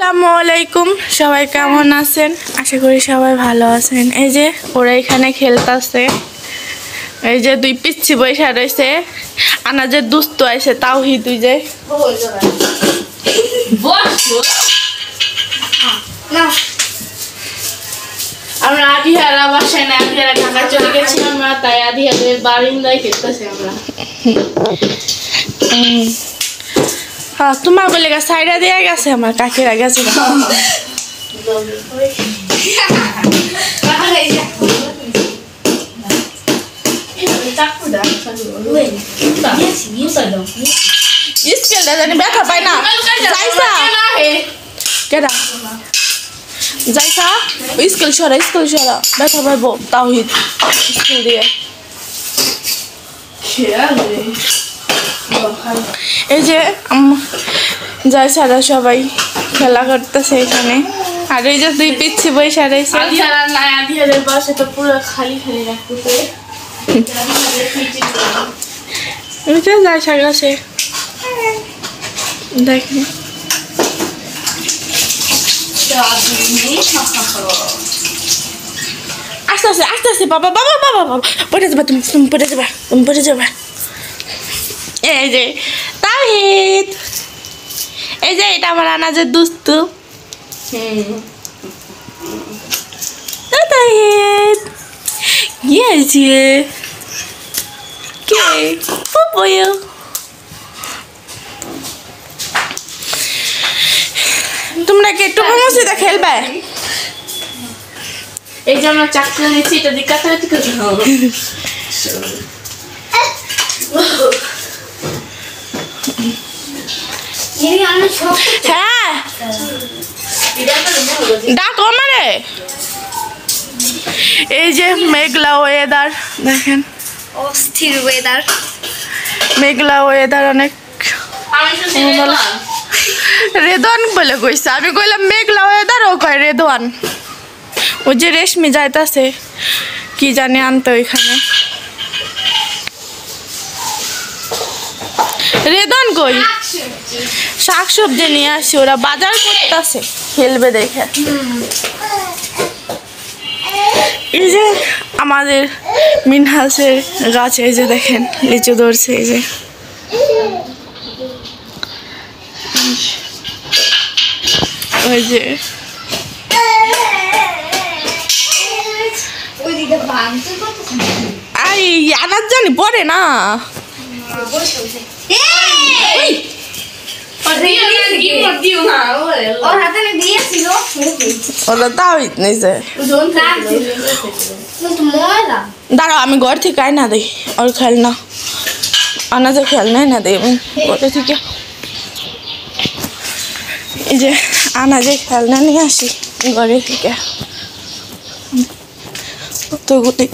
আসসালামু আলাইকুম সবাই কেমন আছেন আশা করি সবাই ভালো আছেন এই যে ওরা এখানে খেলতেছে এই যে দুই পিচ্ছি বৈশা রয়েছে আনাজের দুস্থ আছে তাওহিদ দুই যে আমরা আদিহারা বাসায় না আদিহারা ঢাকা চলে গেছি আমরা তাই আদিহাদের বারিন্দায় খেলতেছি আমরা হ্যাঁ তোমার বলে গেছে সাইডা দিয়ে গেছে আমার কাকিরা গেছে স্কেলটা জানি ব্যথা পাই না যাইসা কেডা যাইসা স্কেল সরা ব্যথা পাইবো তাওহিদ স্কেল দিয়ে এই যে যাই সারা সবাই খেলা করতেছে এখানে আর এই যে দুই পিচ্ছি বৈশা রয়েছে আদিহারের বাসে তো পুরো খালি খালি রাখতেছে যাই সাগাছে দেখেন আস্তে আস্তে বাবা বাবা বাবা বাবা পড়ে যাবা তুমি পড়ে যাবা এই যে তাওহিদ এই যে এটা আমার আনাজের দুস্তু তাওহিদ কি আছে কে পুপুয়ো তোমরা কি একটু মসজিদে খেলবে এই যে আমরা চাকরি নিচ্ছি এটা দিকে কাছাকাছি করতে হবে হ্যাঁ ডাকো আমারে এই যে মেঘলা ওয়েদার দেখেন অস্থির ওয়েদার মেঘলা ওয়েদার অনেক রেদওয়ান বলে কইছে আমি কইলাম মেঘলা ওয়েদার ও কয় রেদওয়ান ও যে রেশমি যাইতাছে কি জানি আনতে ওইখানে রেদন কই শাক সবজি নিয়ে আসি ওরা বাজার করতেছে খেলবে দেখে এই যে আমাদের মিনহাসের গাছ এই যে দেখেন লিচু ধরছে এই যে ওই যে আই আনাজ জানি পড়ে না দাঁড়াও আমি ঘর থেকে আয় না দিই ওর খেলনা আনাজে খেলনাই না দিই আমি ঘরে থেকে এই যে আনাজে খেলনা নিয়ে আসি ঘরে থেকে কতগুলি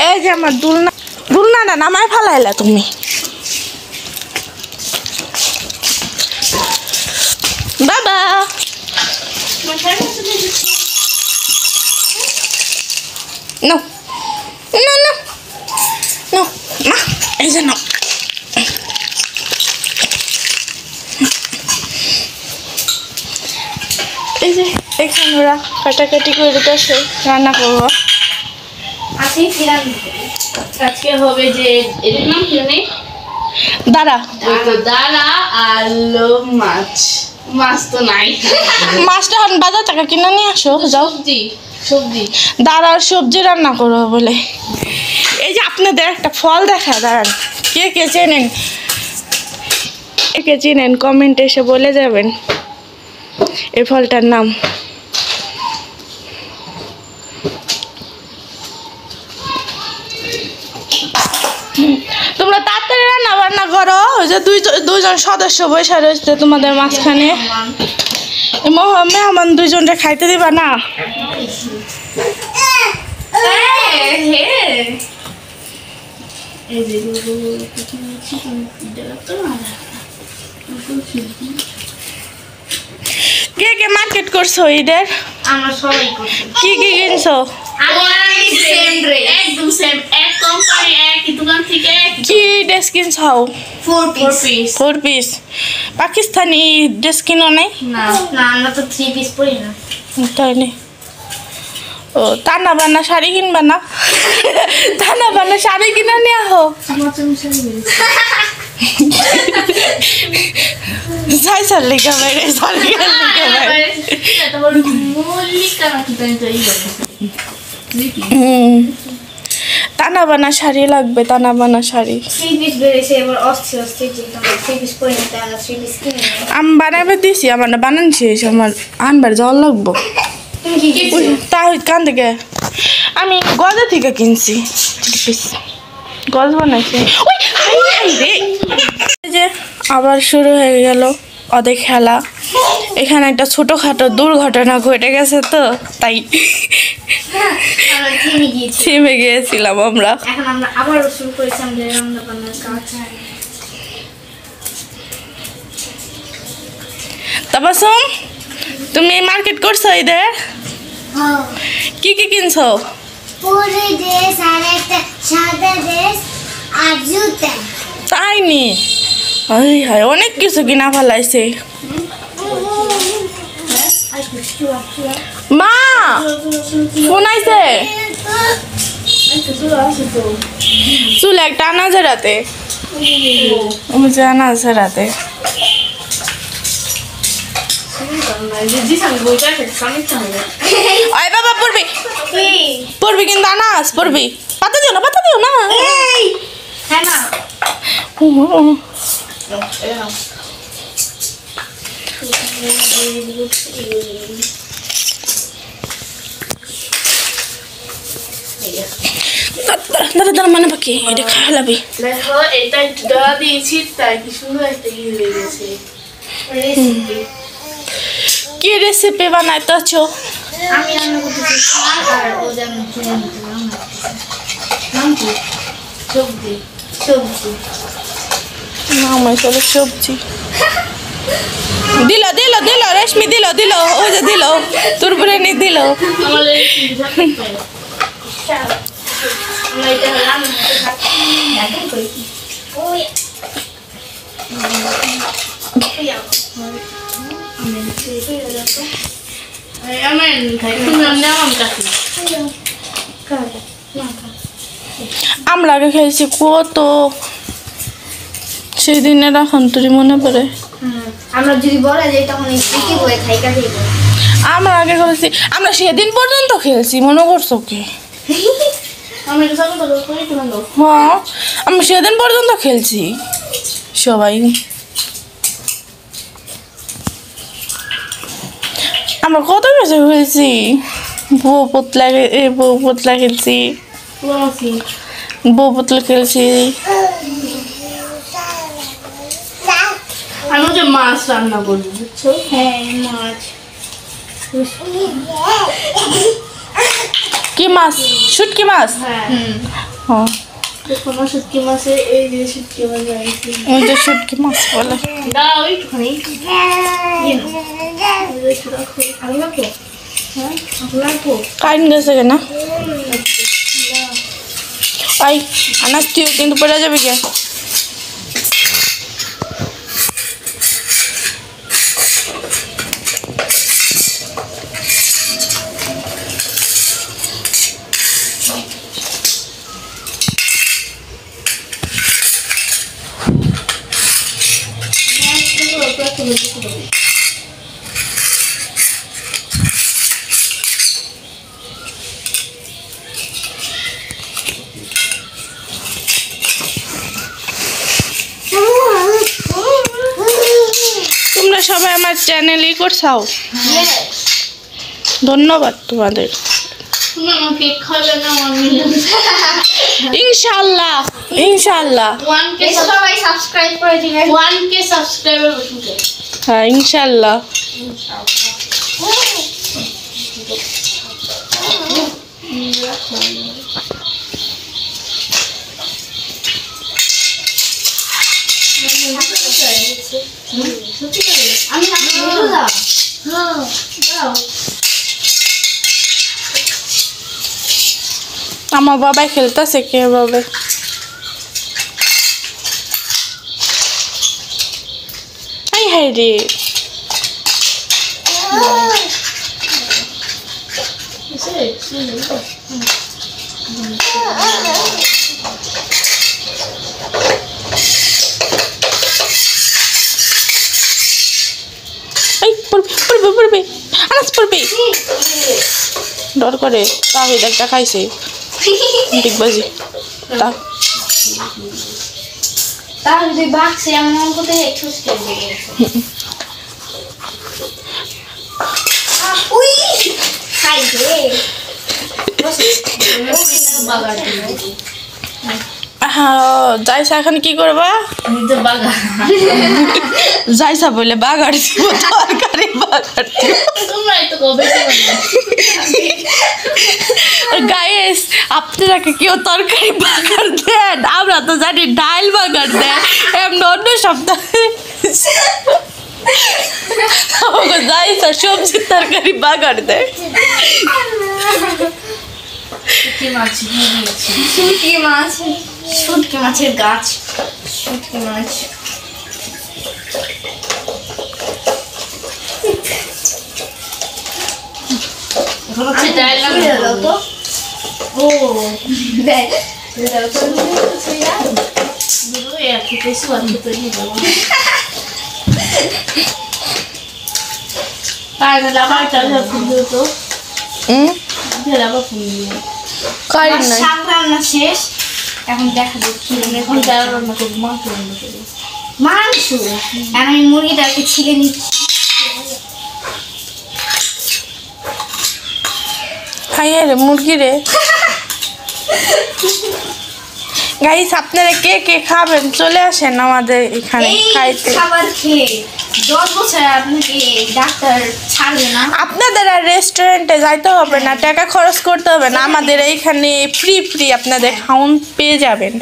এই যে আমার দুলনাটা নামায় ফেলাইলা তুমি বাবা নো নো নো নো মা এই যে নাও এই যে এখানে ওরা কাটাকাটি করে দিতেছে রান্না করবো আজকে হবে যে এর নাম কি জানি দাঁড়া আলু মাছ তো নাই মাছটা এখন বাজার থেকে কিনে নিয়ে আসো যাও সবজি দাঁড়ার সবজি রান্না করবো বলে এই যে আপনাদের একটা ফল দেখা দাঁড়ান কে চেনেন কমেন্টে এসে বলে যাবেন এই ফলটার নাম তোমরা তাড়াতাড়ি রান্না করো ওই যে দুইজন সদস্য বসে রয়েছে তোমাদের মাঝখানে মেহমান দুইজনটা খাইতে দিবা না কে কে মার্কেট করছো ঈদের আমরা সবাই করছি কি কি কিনছো একদম সেম এক কোম্পানি এক একই দোকান থেকে কি ড্রেস কিনছাও? 4 piece 4 পিস। পাকিস্তানি ড্রেস কিনো নাই? না না আমরা তো 3 piece পরি না তাই নি। ও টানা বানা শাড়ি কিনবা না? টানা বানা শাড়ি কিনা নিয়ে আহো। যাই সারলি ক্যামেরে সারলি ক্যামেরে। তোমার মল্লিকা নাকি তাই তাই টানা বানা শাড়ি লাগবে, টানা বানা শাড়ি। 3 piece বেরেছে এবার অস্থির অস্থির যে আমরা 3 piece পরি না তাই আমরা 3 piece কিনি না আমি বানাবে দিছি, আমার না বানান শেষ, আমার আনবার যাওয়া লাগবো। তুমি কি কিনছো তাই কান থেকে আমি গজা থেকে কিনছি। গজ বানাইছি। ওই হাই হাই রে। এই যে আবার শুরু হয়ে গেল ওদের খেলা। এখানে একটা ছোটখাটো দুর্ঘটনা ঘটে গেছে তো তাই আমরা থেমে গিয়েছি থেমে গিয়েছিলাম আমরা। এখন আমরা আবার শুরু করেছি আমাদের রান্না বান্নার কাজ তাবাসুম তুমি মার্কেট করছো ঈদের? হ্যাঁ কি কি কিনছো? পুরি ড্রেস আর একটা সাদা ড্রেস আর জুতা তাই নি? হাই হাই অনেক কিছু কিনা ফেলাইছে। মা ফোন আইছে, চুল একটা আনা আছে রাতে, আনা আছে রাতে। আয় বাবা পড়বি পড়বি কিন্তু আনাস পড়বি, পাতা দিও না পাতা দিও না। হ্যাঁ না দাদা দাদা মানে বাকি এটা খাওয়া লাগবে। দেখো এটা ডলা দিয়েছি তাই কি সুন্দর একটা ইয়ে হয়ে গেছে। কি রেসিপি বানাইতেছো? আমি রান্না করতেছি আর ও জানো কিনে নিতে রান্না নাম কি সবজি সবজি আমার চলো সবজি দিল দিল দিল রেশমি দিল দিল ও যে দিল তোর বিরিয়ানি দিল। আমাদের আমরা এটা রান্না করতে থাকি এখন করি ওই আমার শুনলাম নেওয়াম কাছে আমরা আগে খেয়েছি কত সেই দিনের এখন তোরই মনে পড়ে। আমরা যদি বলা যায় তখন এই কি বই খাই কাজে আমরা আগে খেয়েছি, আমরা সেদিন পর্যন্ত খেয়েছি মনে করছো কি? আমি এটা সামনে তো করি তোমার হ্যাঁ আমি সেদিন পর্যন্ত খেলছি সবাই। আমরা কত কিছু খেলছি, বউ পুতলা খেলছি, বউ পুতলা খেলছি। আমি যে মাছ রান্না করবো বুঝছো। হ্যাঁ মাছ কি মাছ? শুটকি মাছ? হ্যাঁ হ্যাঁ দেখো না শুটকি মাছে এই যে শুটকি মাছ আনছি। ওই যে শুটকি মাছ বলে। দাও একটুখানি আমি রাখবো হ্যাঁ আমি রাখবো কাইন গেছে কেনা আই আনাস তুইও কিন্তু পড়ে যাবে কে। তোমরা সবাই আমার চ্যানেলই করছাও, ধন্যবাদ তোমাদের। তুমি আমাকে খাবে না আমি ইনশাআল্লাহ ইনশাআল্লাহ 1k সবাই সাবস্ক্রাইব করে দিবেন 1k সাবস্ক্রাইবার বসুকে হ্যাঁ ইনশাআল্লাহ। আমি দাও আমার বাবা খেলতেছে কিভাবে হায় রে এই পড়বে আনাস পড়বে ডর করে তাহিদ একটা খাইছে ডিগবাজি তা তাহলে যদি বাক্সে এমন কোথায় একটু উই খাই রে বাগার হ্যাঁ যাইছা এখন কি করবা নিজে বাগা যাইছা বলে বাগার দিব তরকারি বাগার দিব তোমরা তো কবে গাইস আপনারা কেউ তরকারি বাগার দেন আমরা তো জানি ডাল বাগার দেন এমন অন্য সপ্তাহে আমাকে যাইছা সবজির তরকারি বাগার দেয় কি মাছ দিয়েছি শুটকি মাছের গাছ শুটকি মাছ এখন হচ্ছে ডাল রান্না করবো। ও দেখ দুটো এক কিছু আর তৈরি করবো তাই না আবার চাল ফুল তো আবার ফুল দিয়ে কারি নাই শাক রান্না শেষ এখন দেখা যাক কি এখন ডাল রান্না করবো মাছ রান্না করবো মাংস আর আমি মুরগিটাকে ছিলে নিচ্ছি খাইয়ে রে মুরগি রে গাইস আপনারা কে কে খাবেন চলে আসেন আমাদের এখানে এই খাইতে খাবার খেয়ে 10 বছর আপনাকে ডাক্তার ছাড়বে না আপনাদের আর রেস্টুরেন্টে যাইতে হবে না টাকা খরচ করতে হবে না আমাদের এইখানে ফ্রি আপনাদের খাউন পেয়ে যাবেন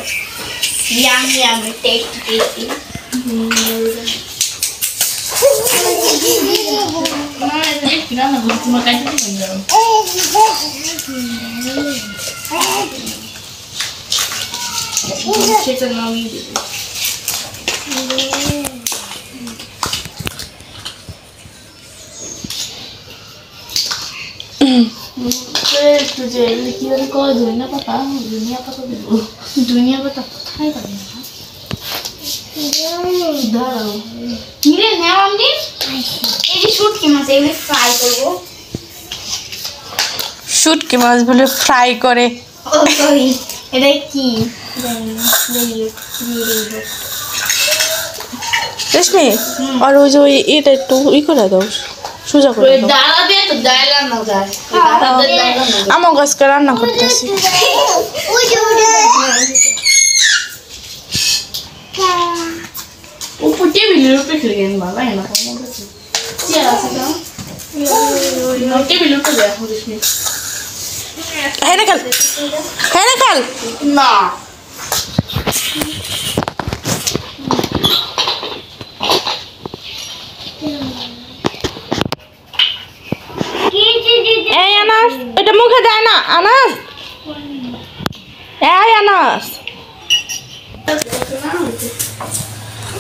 ইয়াম টেস্টি না এটা দেখি রান্না করবো তোমার কাছে দিবেন যাও সেটা নামিয়ে দেবে তুঝে কি করে কয় ধনিয়া পাতা দেবো দুনিয়া কথা কোথায় পাবে না দাঁড়াও মিলে নেওয়াম দিন এই যে শুটকি মাছ এগুলি ফ্রাই করবো শুটকি মাছ বলে ফ্রাই করে ও সরি এটা কি রেশমি আর ওই যে ওই এটা একটু ই করে দাও সোজা করে ওই দাও ডালা দিয়ে তো ডাল রান্না যায় আমার গাছকে রান্না করতেছি উপর টেবিলের উপরে খেলে গেলেন বাবা এনা কম আছে চেয়ার আছে না টেবিলের উপরে দেখো রেশমি হ্যাঁ না খাল না এই আনাস এটা মুখে দেয় না আনাস এই আনাস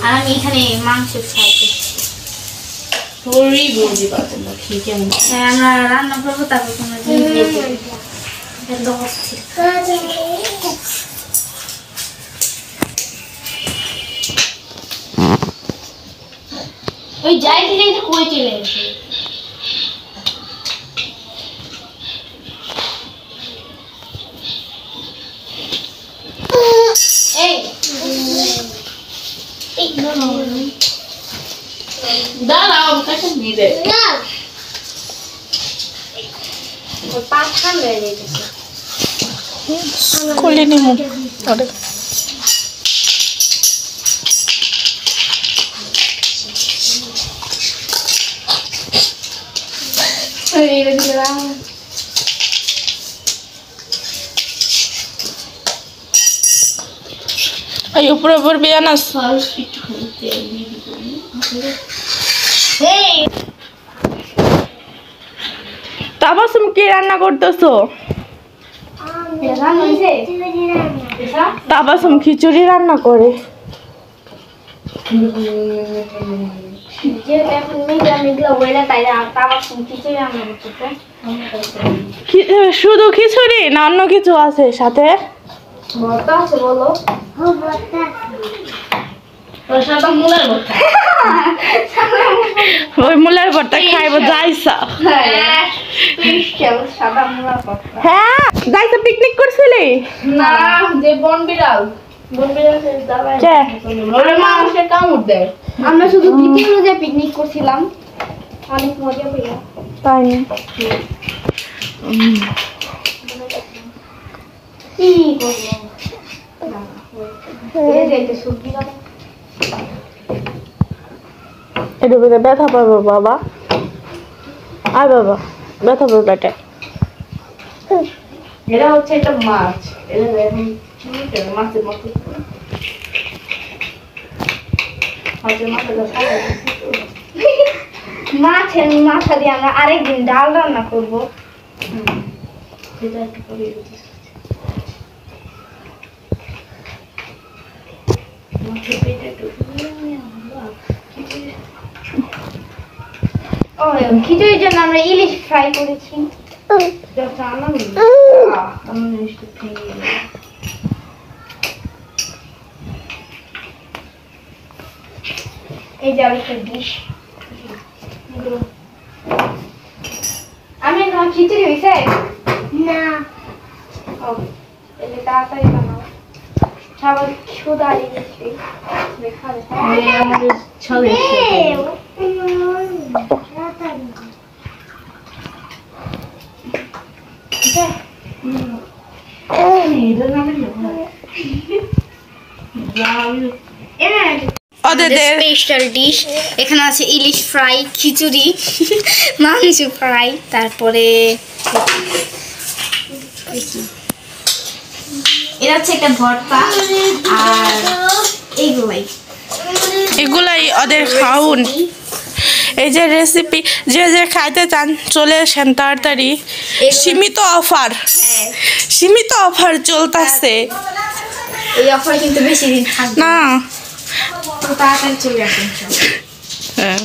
আর আমি এখানে মাংস ফ্রাই করছি তোরই বলতে পারতেন না খেয়ে কেমন হ্যাঁ আমরা রান্না করবো তারপর তোমরা এত অস্থির ওই যাইতে যাইতে কই চলে এসে এই দাঁড়াও কাছে নিয়ে দে পা ঠান্ডা হয়ে যাইতেছে খুলে নিমু ওরে এই উপরে পড়বি আনাস ফার্স্ট একটু তেল দিয়ে দিবি এই তাবাসুম কি রান্না করতেছো রান্না হইছে তাবাসুম খিচুড়ি রান্না করে যে এখন মেঘলা মেঘলা ওয়েদার তাই তারা খিচুড়ি রান্না করতেছে। শুধু খিচুড়ি না অন্য কিছু আছে সাথে? ভর্তা আছে বলো। ও বর্তা তোর সাথে মুলার ভর্তা। ওই মুলার ভর্তা খাইবো যাইছা। সাদা মুলা ভর্তা। হ্যাঁ যাইছা পিকনিক করছিলি? না যে বন বিড়াল কে? ওরে মানুষের কামড় দেয়। আমরা শুধু দ্বিতীয় রোজে পিকনিক করছিলাম, অনেক মজা পেলাম। তাই না? কি করবো যাইতে সবজি বানাই। এটা বেঁধে ব্যথা পাবো বাবা। আয় বাবা ব্যথা পাবো পেটে। এরা হচ্ছে একটা মাছ, এরা এখন মাছের মতো মাছের মাছের মাথা দিয়ে আমরা আরেকদিন ডাল রান্না করবো। ও খিচুড়ির জন্য আমরা ইলিশ ফ্রাই করেছি। এই যে আরেকটা ডিশ। আমি না খিচুড়ি হয়েছে না ও তাহলে তাড়াতাড়ি বানাও, সবাই ক্ষুধা লেগেছে খাবে। আমাদের ছলে ওদের স্পেশাল ডিশ এখানে আছে ইলিশ ফ্রাই, খিচুড়ি, মাংস ফ্রাই, তারপরে এটা হচ্ছে একটা ভর্তা আর এগুলাই ওদের খাউন। এই যে রেসিপি যে যে খাইতে চান চলে আসেন তাড়াতাড়ি। সীমিত অফার, সীমিত অফার চলতেছে। এই অফার কিন্তু বেশি দিন থাকবে না না, তাড়াতাড়ি চলে আসেন। হ্যাঁ